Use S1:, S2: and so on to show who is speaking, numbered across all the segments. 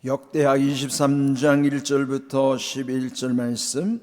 S1: 역대하 23장 1절부터 11절 말씀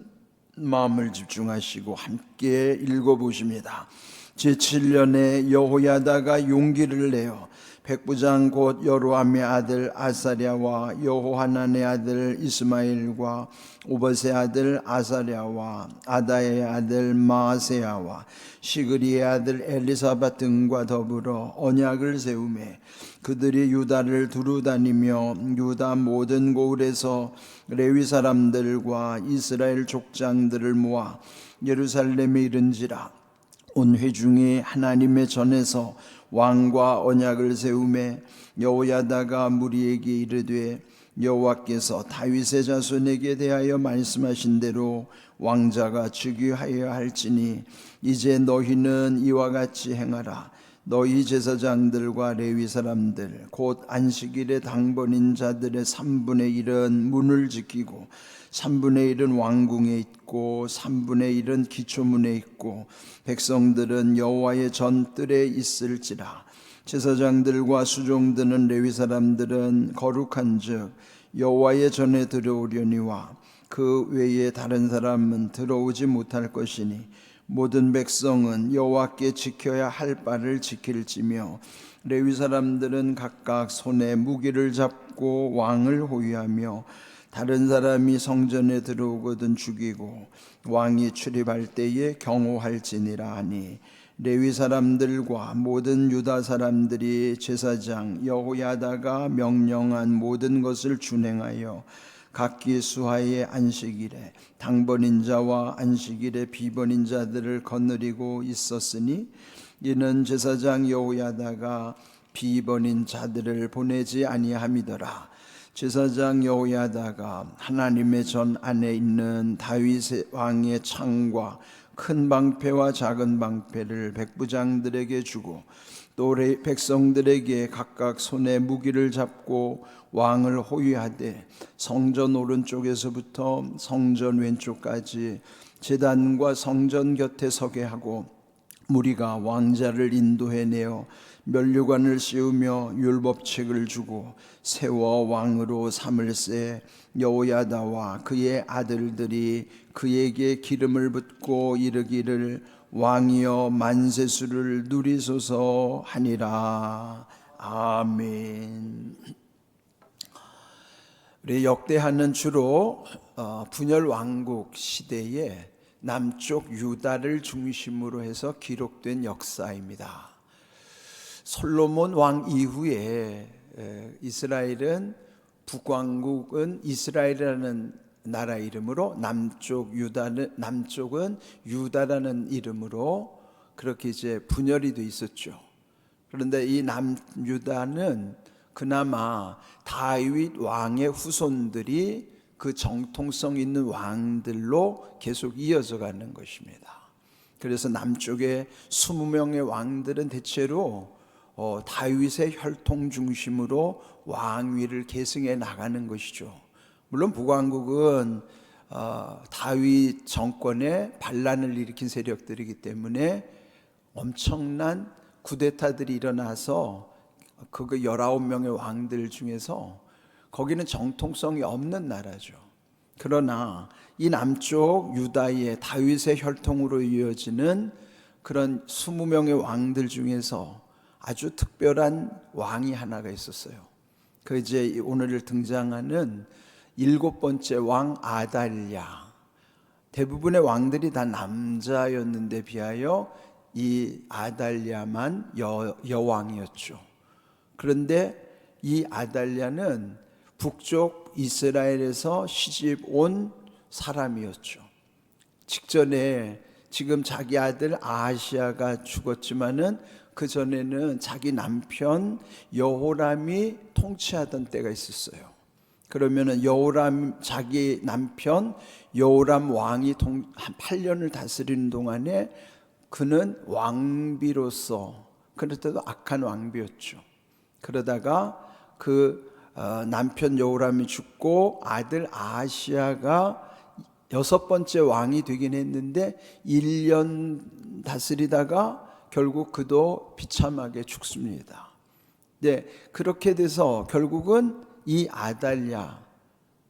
S1: 마음을 집중하시고 함께 읽어보십니다. 제7년에 여호야다가 용기를 내어 백부장 곧 여로함의 아들 아사랴와 여호하난의 아들 이스마엘과 오벳의 아들 아사랴와 아다의 아들 마아세야와 시그리의 아들 엘리사밧 등과 더불어 언약을 세우매 그들이 유다를 두루다니며 유다 모든 고을에서 레위 사람들과 이스라엘 족장들을 모아 예루살렘에 이른지라. 온 회중이 하나님의 전에서 왕과 언약을 세우매 여호야다가 무리에게 이르되 여호와께서 다윗의 자손에게 대하여 말씀하신 대로 왕자가 즉위하여야 할지니 이제 너희는 이와 같이 행하라. 너희 제사장들과 레위 사람들 곧 안식일에 당번인 자들의 3분의 1은 문을 지키고 3분의 1은 왕궁에 있고 3분의 1은 기초문에 있고 백성들은 여호와의 전뜰에 있을지라. 제사장들과 수종드는 레위 사람들은 거룩한즉 여호와의 전에 들어오려니와 그 외에 다른 사람은 들어오지 못할 것이니 모든 백성은 여호와께 지켜야 할 바를 지킬지며 레위 사람들은 각각 손에 무기를 잡고 왕을 호위하며 다른 사람이 성전에 들어오거든 죽이고 왕이 출입할 때에 경호할지니라 하니 레위 사람들과 모든 유다 사람들이 제사장 여호야다가 명령한 모든 것을 준행하여 각기 수하의 안식일에 당번인 자와 안식일에 비번인 자들을 거느리고 있었으니 이는 제사장 여호야다가 비번인 자들을 보내지 아니함이더라. 제사장 여호야다가 하나님의 전 안에 있는 다윗 왕의 창과 큰 방패와 작은 방패를 백부장들에게 주고 또 백성들에게 각각 손에 무기를 잡고 왕을 호위하되 성전 오른쪽에서부터 성전 왼쪽까지 제단과 성전 곁에 서게 하고 무리가 왕자를 인도해내어 면류관을 씌우며 율법책을 주고 세워 왕으로 삼을세 여호야다와 그의 아들들이 그에게 기름을 붓고 이르기를 왕이여 만세수를 누리소서 하니라. 아멘. 우리 역대하는 주로 분열 왕국 시대에 남쪽 유다를 중심으로 해서 기록된 역사입니다. 솔로몬 왕 이후에 이스라엘은 북왕국은 이스라엘이라는 나라 이름으로 남쪽은 유다라는 이름으로 그렇게 이제 분열이 돼 있었죠. 그런데 이 남유다는 그나마 다윗 왕의 후손들이 그 정통성 있는 왕들로 계속 이어져 가는 것입니다. 그래서 남쪽의 20명의 왕들은 대체로 다윗의 혈통 중심으로 왕위를 계승해 나가는 것이죠. 물론 북왕국은 다윗 정권에 반란을 일으킨 세력들이기 때문에 엄청난 쿠데타들이 일어나서 그 19명의 왕들 중에서 거기는 정통성이 없는 나라죠. 그러나 이 남쪽 유다의 다윗의 혈통으로 이어지는 그런 20명의 왕들 중에서 아주 특별한 왕이 하나가 있었어요. 그 이제 오늘 등장하는 7번째 왕 아달랴. 대부분의 왕들이 다 남자였는데 비하여 이 아달랴만 여왕이었죠. 그런데 이 아달랴는 북쪽 이스라엘에서 시집 온 사람이었죠. 직전에 지금 자기 아들 아하시아가 죽었지만은 그 전에는 자기 남편 여호람이 통치하던 때가 있었어요. 그러면은 자기 남편 여호람 왕이 한 8년을 다스리는 동안에 그는 왕비로서 그런데도 악한 왕비였죠. 그러다가 그 남편 여호람이 죽고 아들 아하시아가 6번째 왕이 되긴 했는데 1년 다스리다가 결국 그도 비참하게 죽습니다. 네, 그렇게 돼서 결국은 이 아달랴,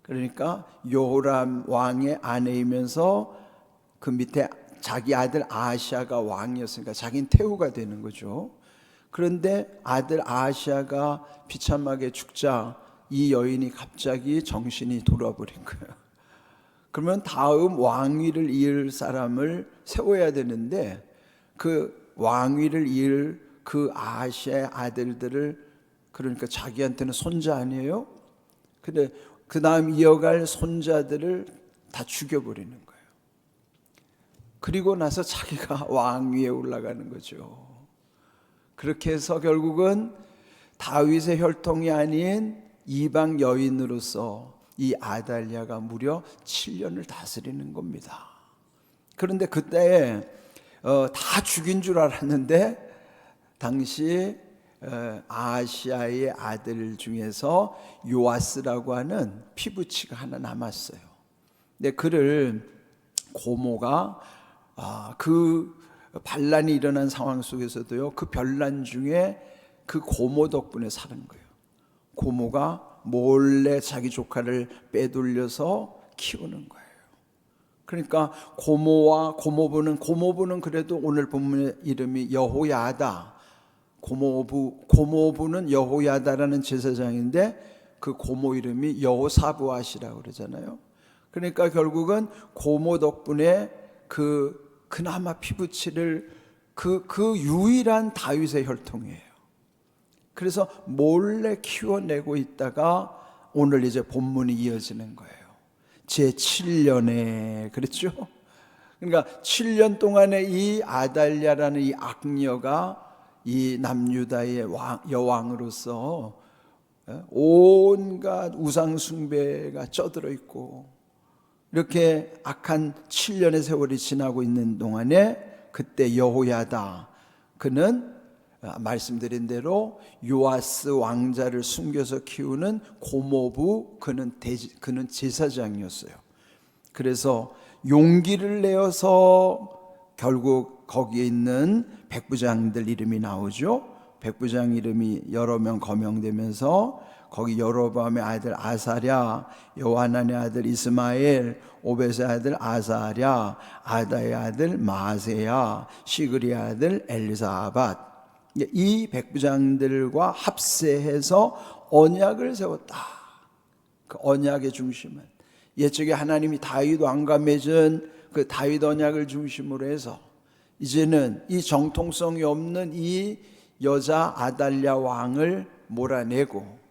S1: 그러니까 요람 왕의 아내이면서 그 밑에 자기 아들 아하시아가 왕이었으니까 자기는 태후가 되는 거죠. 그런데 아들 아하시아가 비참하게 죽자 이 여인이 갑자기 정신이 돌아버린 거예요. 그러면 다음 왕위를 이을 사람을 세워야 되는데 그 왕위를 이을 그 아하시아의 아들들을, 그러니까 자기한테는 손자 아니에요? 근데 그 다음 이어갈 손자들을 다 죽여버리는 거예요. 그리고 나서 자기가 왕위에 올라가는 거죠. 그렇게 해서 결국은 다윗의 혈통이 아닌 이방 여인으로서 이 아달랴가 무려 7년을 다스리는 겁니다. 그런데 그때 다 죽인 줄 알았는데 당시 아하시아의 아들 중에서 요아스라고 하는 피부치가 하나 남았어요. 근데 그를 고모가 그 반란이 일어난 상황 속에서도요, 그 변란 중에 그 고모 덕분에 사는 거예요. 고모가 몰래 자기 조카를 빼돌려서 키우는 거예요. 그러니까 고모부는 그래도 오늘 본문의 이름이 여호야다. 고모부는 여호야다라는 제사장인데 그 고모 이름이 여호사부앗이라고 그러잖아요. 그러니까 결국은 고모 덕분에 그나마 피부치를 그 유일한 다윗의 혈통이에요. 그래서 몰래 키워내고 있다가 오늘 이제 본문이 이어지는 거예요. 제 7년에, 그렇죠? 그러니까 7년 동안에 이 아달랴라는 이 악녀가 이 남유다의 여왕으로서 온갖 우상 숭배가 쪄들어 있고, 이렇게 악한 7년의 세월이 지나고 있는 동안에 그때 여호야다, 그는 말씀드린 대로 요아스 왕자를 숨겨서 키우는 고모부, 그는 제사장이었어요. 그래서 용기를 내어서 결국 거기에 있는 백부장들 이름이 나오죠. 백부장 이름이 여러 명 거명되면서 거기 여로보암의 아들 아사랴, 요하난의 아들 이스마엘, 오벳의 아들 아사랴, 아다의 아들 마세야, 시그리의 아들 엘리사밧, 이 백부장들과 합세해서 언약을 세웠다. 그 언약의 중심은 옛적에 하나님이 다윗 왕과 맺은 그 다윗 언약을 중심으로 해서 이제는 이 정통성이 없는 이 여자 아달랴 왕을 몰아내고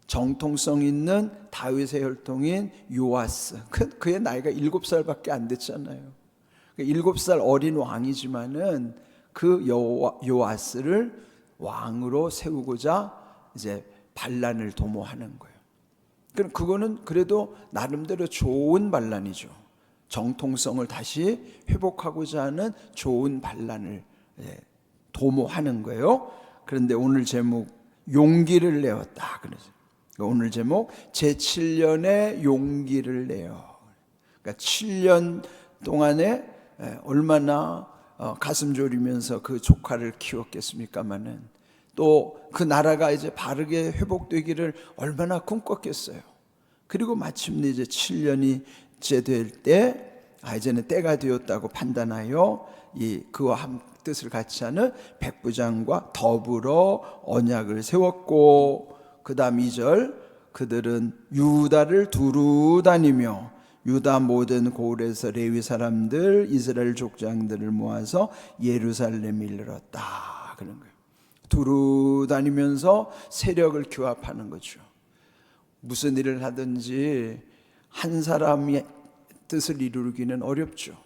S1: 정통성 있는 다윗의 혈통인 요아스, 그의 나이가 7살밖에 안 됐잖아요. 7살 어린 왕이지만은 그 요아스를 왕으로 세우고자 이제 반란을 도모하는 거예요. 그거는 그래도 나름대로 좋은 반란이죠. 정통성을 다시 회복하고자 하는 좋은 반란을 도모하는 거예요. 그런데 오늘 제목 용기를 내었다. 그래서 오늘 제목 제7년의 용기를 내어. 그러니까 7년 동안에 얼마나 가슴 졸이면서 그 조카를 키웠겠습니까마는 또 그 나라가 이제 바르게 회복되기를 얼마나 꿈꿨겠어요. 그리고 마침내 이제 7년이 될 때 이제는 때가 되었다고 판단하여 그와 한 뜻을 같이 하는 백부장과 더불어 언약을 세웠고, 그 다음 2절, 그들은 유다를 두루 다니며 유다 모든 고을에서 레위 사람들 이스라엘 족장들을 모아서 예루살렘에 이르렀다, 그런 거예요. 두루 다니면서 세력을 규합하는 거죠. 무슨 일을 하든지 한 사람의 뜻을 이루기는 어렵죠.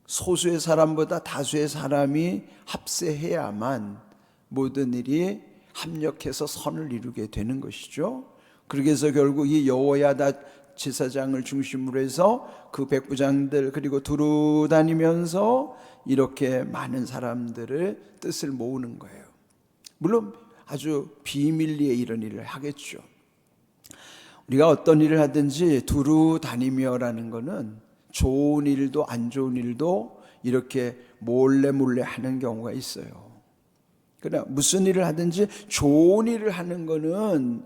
S1: 소수의 사람보다 다수의 사람이 합세해야만 모든 일이 합력해서 선을 이루게 되는 것이죠. 그렇게 해서 결국 이 여호야다 제사장을 중심으로 해서 그 백부장들 그리고 두루 다니면서 이렇게 많은 사람들의 뜻을 모으는 거예요. 물론 아주 비밀리에 이런 일을 하겠죠. 우리가 어떤 일을 하든지 두루 다니며라는 것은 좋은 일도 안 좋은 일도 이렇게 몰래 하는 경우가 있어요. 그러나 무슨 일을 하든지 좋은 일을 하는 것은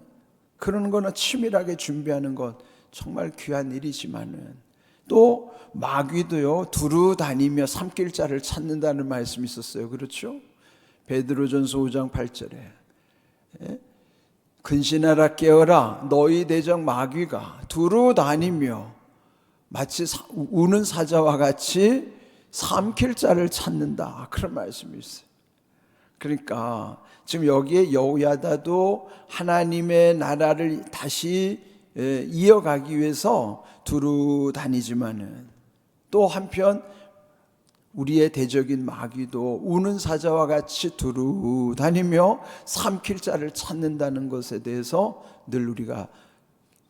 S1: 그런 거는 치밀하게 준비하는 것 정말 귀한 일이지만은 또 마귀도요 두루 다니며 삼킬자를 찾는다는 말씀이 있었어요. 그렇죠? 베드로전서 5장 8절에 근신하라 깨어라 너희 대적 마귀가 두루 다니며 마치 우는 사자와 같이 삼킬자를 찾는다, 그런 말씀이 있어요. 그러니까 지금 여기에 여호야다도 하나님의 나라를 다시 이어가기 위해서 두루 다니지만은 또 한편 우리의 대적인 마귀도 우는 사자와 같이 두루 다니며 삼킬 자를 찾는다는 것에 대해서 늘 우리가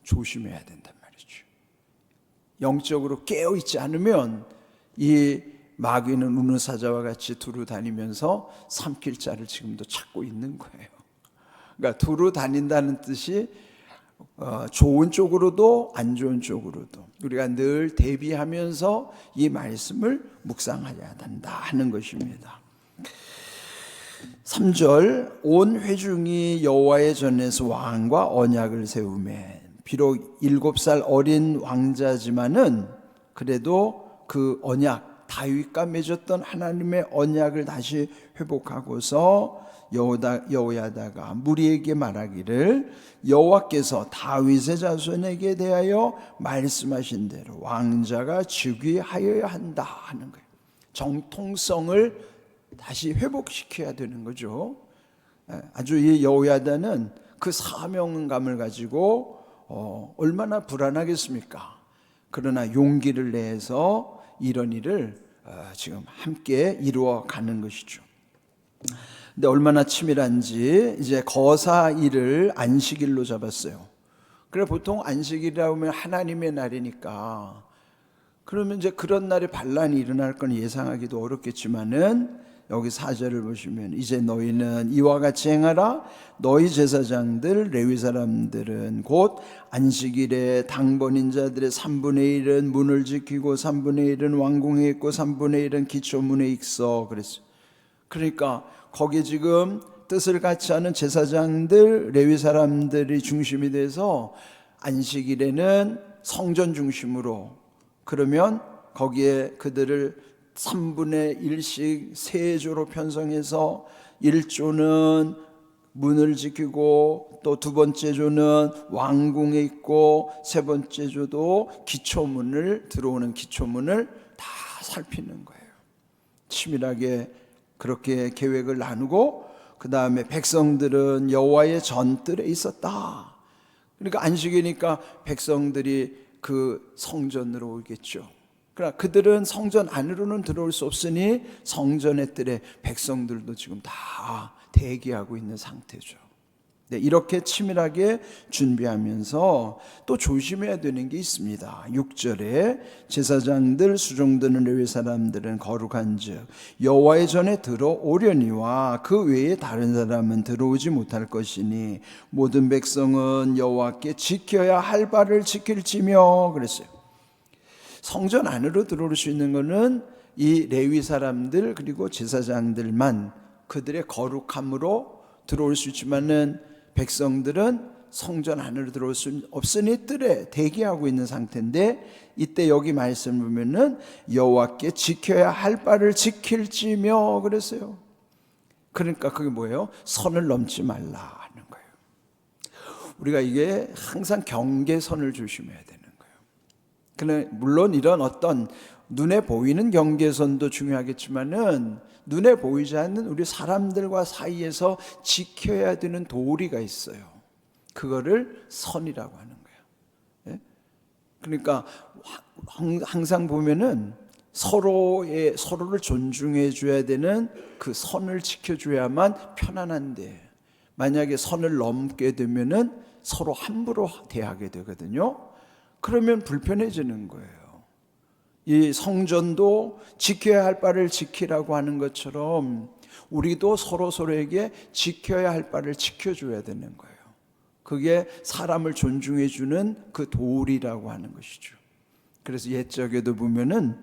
S1: 조심해야 된단 말이죠. 영적으로 깨어있지 않으면 이 마귀는 우는 사자와 같이 두루 다니면서 삼킬 자를 지금도 찾고 있는 거예요. 그러니까 두루 다닌다는 뜻이 좋은 쪽으로도 안 좋은 쪽으로도 우리가 늘 대비하면서 이 말씀을 묵상해야 한다 하는 것입니다. 3절 온 회중이 여호와의 전에서 왕과 언약을 세우매, 비록 7살 어린 왕자지만은 그래도 그 언약, 다윗과 맺었던 하나님의 언약을 다시 회복하고서 여호야다가 무리에게 말하기를 여호와께서 다윗의 자손에게 대하여 말씀하신 대로 왕자가 즉위하여야 한다 하는 거예요. 정통성을 다시 회복시켜야 되는 거죠. 아주 이 여호야다는 그 사명감을 가지고 얼마나 불안하겠습니까? 그러나 용기를 내서 이런 일을 지금 함께 이루어가는 것이죠. 근데 얼마나 치밀한지 이제 거사일을 안식일로 잡았어요. 그래 보통 안식일이라고 하면 하나님의 날이니까 그러면 이제 그런 날에 반란이 일어날 건 예상하기도 어렵겠지만은 여기 4절을 보시면 이제 너희는 이와 같이 행하라. 너희 제사장들 레위 사람들은 곧 안식일에 당번인 자들의 3분의 1은 문을 지키고 3분의 1은 왕궁에 있고 3분의 1은 기초문에 있어 그랬어요. 그러니까 거기에 지금 뜻을 같이 하는 제사장들 레위 사람들이 중심이 돼서 안식일에는 성전 중심으로, 그러면 거기에 그들을 3분의 1씩 세조로 편성해서 1조는 문을 지키고 또 두 번째 조는 왕궁에 있고 세 번째 조도 기초문을 들어오는 기초문을 다 살피는 거예요. 치밀하게 그렇게 계획을 나누고 그 다음에 백성들은 여호와의 전뜰에 있었다. 그러니까 안식이니까 백성들이 그 성전으로 오겠죠. 그러나 그들은 성전 안으로는 들어올 수 없으니 성전의 뜰에 백성들도 지금 다 대기하고 있는 상태죠. 네, 이렇게 치밀하게 준비하면서 또 조심해야 되는 게 있습니다. 6절에 제사장들 수종드는 레위 사람들은 거룩한즉 여호와의 전에 들어오려니와 그 외에 다른 사람은 들어오지 못할 것이니 모든 백성은 여호와께 지켜야 할 바를 지킬지며 그랬어요. 성전 안으로 들어올 수 있는 것은 이 레위 사람들 그리고 제사장들만 그들의 거룩함으로 들어올 수 있지만은 백성들은 성전 안으로 들어올 수 없으니 뜰에 대기하고 있는 상태인데 이때 여기 말씀 보면은 여호와께 지켜야 할 바를 지킬지며 그랬어요. 그러니까 그게 뭐예요? 선을 넘지 말라 하는 거예요. 우리가 이게 항상 경계선을 조심해야 되는 거예요. 그러나 물론 이런 어떤 눈에 보이는 경계선도 중요하겠지만은 눈에 보이지 않는 우리 사람들과 사이에서 지켜야 되는 도리가 있어요. 그거를 선이라고 하는 거예요. 그러니까 항상 보면은 서로를 존중해 줘야 되는 그 선을 지켜줘야만 편안한데 만약에 선을 넘게 되면은 서로 함부로 대하게 되거든요. 그러면 불편해지는 거예요. 이 성전도 지켜야 할 바를 지키라고 하는 것처럼 우리도 서로에게 지켜야 할 바를 지켜줘야 되는 거예요. 그게 사람을 존중해 주는 그 도리라고 하는 것이죠. 그래서 옛적에도 보면은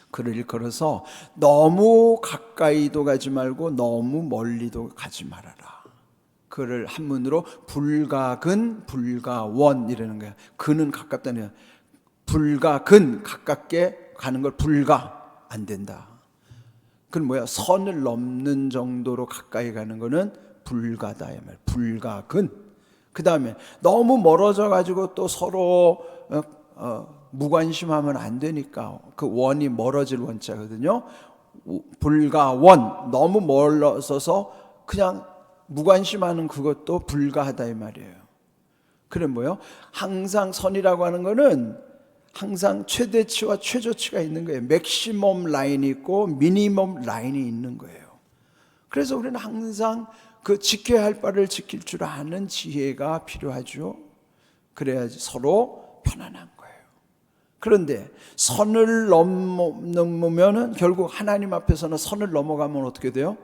S1: 글을 일컬어서 너무 가까이도 가지 말고 너무 멀리도 가지 말아라. 그를 한문으로 불가근 불가원 이라는 거야. 근은 가깝다는 거야. 불가근 가깝게 가는 걸 불가 안 된다. 그건 뭐야? 선을 넘는 정도로 가까이 가는 거는 불가다 이 말. 불가근. 그 다음에 너무 멀어져 가지고 또 서로 무관심하면 안 되니까 그 원이 멀어질 원자거든요. 불가원. 너무 멀어서서 그냥 무관심하는 그것도 불가하다 이 말이에요. 그래 뭐요? 항상 선이라고 하는 거는 항상 최대치와 최저치가 있는 거예요. 맥시멈 라인이 있고 미니멈 라인이 있는 거예요. 그래서 우리는 항상 그 지켜야 할 바를 지킬 줄 아는 지혜가 필요하죠. 그래야지 서로 편안한 거예요. 그런데 선을 넘으면은 결국 하나님 앞에서는 선을 넘어가면 어떻게 돼요?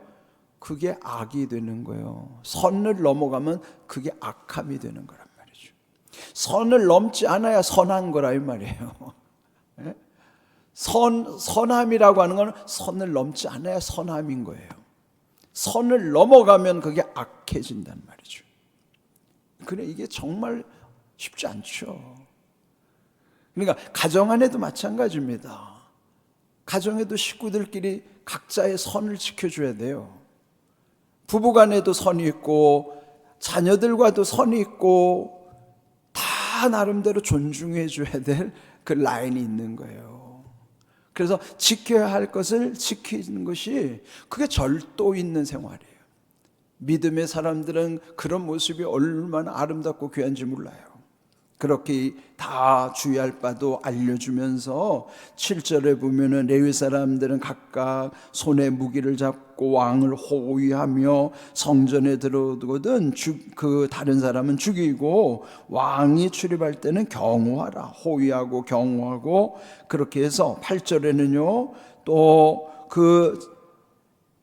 S1: 그게 악이 되는 거예요. 선을 넘어가면 그게 악함이 되는 거란 말이죠. 선을 넘지 않아야 선한 거라 이 말이에요. 선함이라고 하는 건 선을 넘지 않아야 선함인 거예요. 선을 넘어가면 그게 악해진단 말이죠. 그래 이게 정말 쉽지 않죠. 그러니까 가정 안에도 마찬가지입니다. 가정에도 식구들끼리 각자의 선을 지켜줘야 돼요. 부부간에도 선이 있고 자녀들과도 선이 있고 다 나름대로 존중해 줘야 될 그 라인이 있는 거예요. 그래서 지켜야 할 것을 지키는 것이 그게 절도 있는 생활이에요. 믿음의 사람들은 그런 모습이 얼마나 아름답고 귀한지 몰라요. 그렇게 다 주의할 바도 알려주면서 7절에 보면은 레위 사람들은 각각 손에 무기를 잡고 왕을 호위하며 성전에 들어오거든 그 다른 사람은 죽이고 왕이 출입할 때는 경호하라. 호위하고 경호하고 그렇게 해서 8절에는요 또 그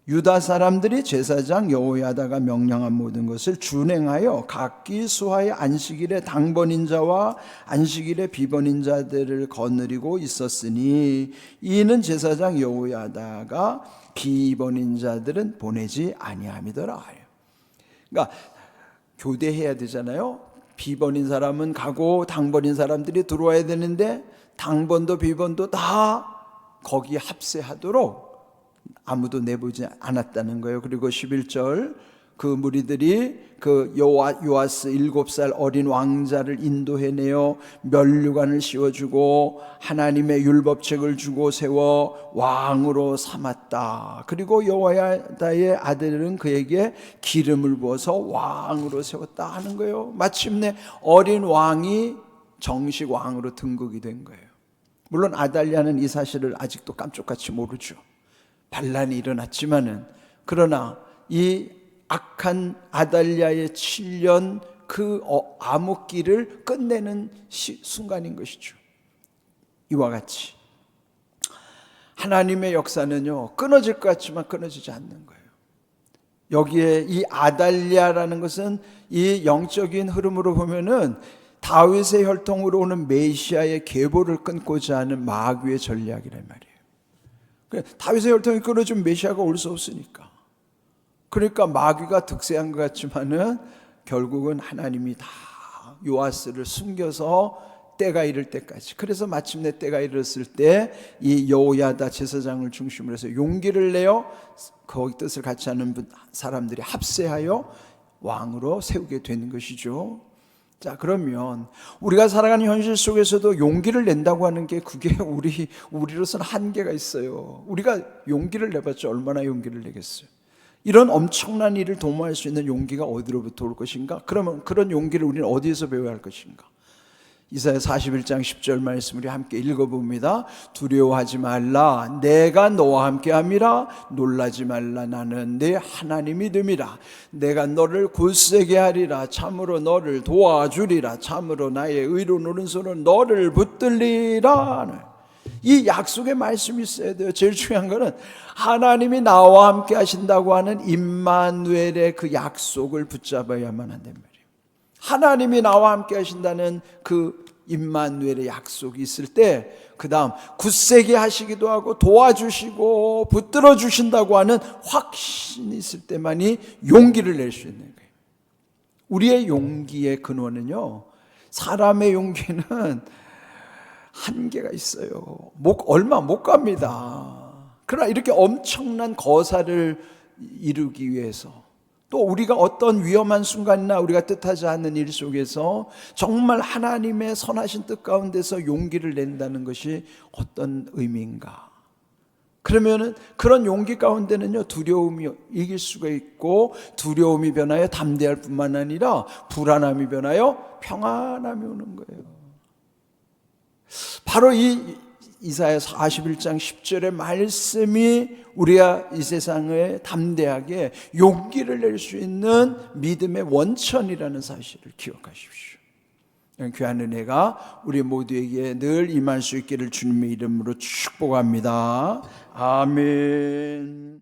S1: 유다 사람들이 제사장 여호야다가 명령한 모든 것을 준행하여 각기 수하의 안식일에 당번인 자와 안식일에 비번인 자들을 거느리고 있었으니 이는 제사장 여호야다가 비번인 자들은 보내지 아니함이더라. 그러니까 교대해야 되잖아요. 비번인 사람은 가고 당번인 사람들이 들어와야 되는데 당번도 비번도 다 거기에 합세하도록 아무도 내보지 않았다는 거예요. 그리고 11절 그 무리들이 그 요아스 7살 어린 왕자를 인도해내어 면류관을 씌워주고 하나님의 율법책을 주고 세워 왕으로 삼았다. 그리고 여호야다의 아들은 그에게 기름을 부어서 왕으로 세웠다 하는 거예요. 마침내 어린 왕이 정식 왕으로 등극이 된 거예요. 물론 아달랴는 이 사실을 아직도 깜짝같이 모르죠. 반란이 일어났지만은 그러나 이 악한 아달랴의 7년 그 암흑기를 끝내는 순간인 것이죠. 이와 같이 하나님의 역사는요 끊어질 것 같지만 끊어지지 않는 거예요. 여기에 이 아달랴라는 것은 이 영적인 흐름으로 보면은 다윗의 혈통으로 오는 메시아의 계보를 끊고자 하는 마귀의 전략이란 말이에요. 다윗의 혈통이 끊어지면 메시아가 올 수 없으니까. 그러니까 마귀가 득세한 것 같지만은 결국은 하나님이 다 요아스를 숨겨서 때가 이를 때까지. 그래서 마침내 때가 이르렀을 때 이 여호야다 제사장을 중심으로 해서 용기를 내어 거기 뜻을 같이 하는 사람들이 합세하여 왕으로 세우게 되는 것이죠. 자, 그러면 우리가 살아가는 현실 속에서도 용기를 낸다고 하는 게 그게 우리로서는 한계가 있어요. 우리가 용기를 내봤자 얼마나 용기를 내겠어요. 이런 엄청난 일을 도모할 수 있는 용기가 어디로부터 올 것인가? 그러면 그런 용기를 우리는 어디에서 배워야 할 것인가? 이사야 41장 10절 말씀을 함께 읽어봅니다. 두려워하지 말라. 내가 너와 함께함이라. 놀라지 말라. 나는 네 하나님이 됨이라. 내가 너를 굳세게 하리라. 참으로 너를 도와주리라. 참으로 나의 의로운 오른손으로 너를 붙들리라. 이 약속의 말씀이 있어야 돼요. 제일 중요한 거는 하나님이 나와 함께 하신다고 하는 임마누엘의 그 약속을 붙잡아야만 한단 말이에요. 하나님이 나와 함께 하신다는 그 임마누엘의 약속이 있을 때 그 다음 굳세게 하시기도 하고 도와주시고 붙들어 주신다고 하는 확신이 있을 때만이 용기를 낼 수 있는 거예요. 우리의 용기의 근원은요, 사람의 용기는 한계가 있어요. 얼마 못 갑니다. 그러나 이렇게 엄청난 거사를 이루기 위해서, 또 우리가 어떤 위험한 순간이나 우리가 뜻하지 않는 일 속에서 정말 하나님의 선하신 뜻 가운데서 용기를 낸다는 것이 어떤 의미인가? 그러면은 그런 용기 가운데는요, 두려움이 이길 수가 있고, 두려움이 변하여 담대할 뿐만 아니라 불안함이 변하여 평안함이 오는 거예요. 바로 이 이사야 41장 10절의 말씀이 우리가 이 세상에 담대하게 용기를 낼 수 있는 믿음의 원천이라는 사실을 기억하십시오. 귀한 은혜가 우리 모두에게 늘 임할 수 있기를 주님의 이름으로 축복합니다. 아멘.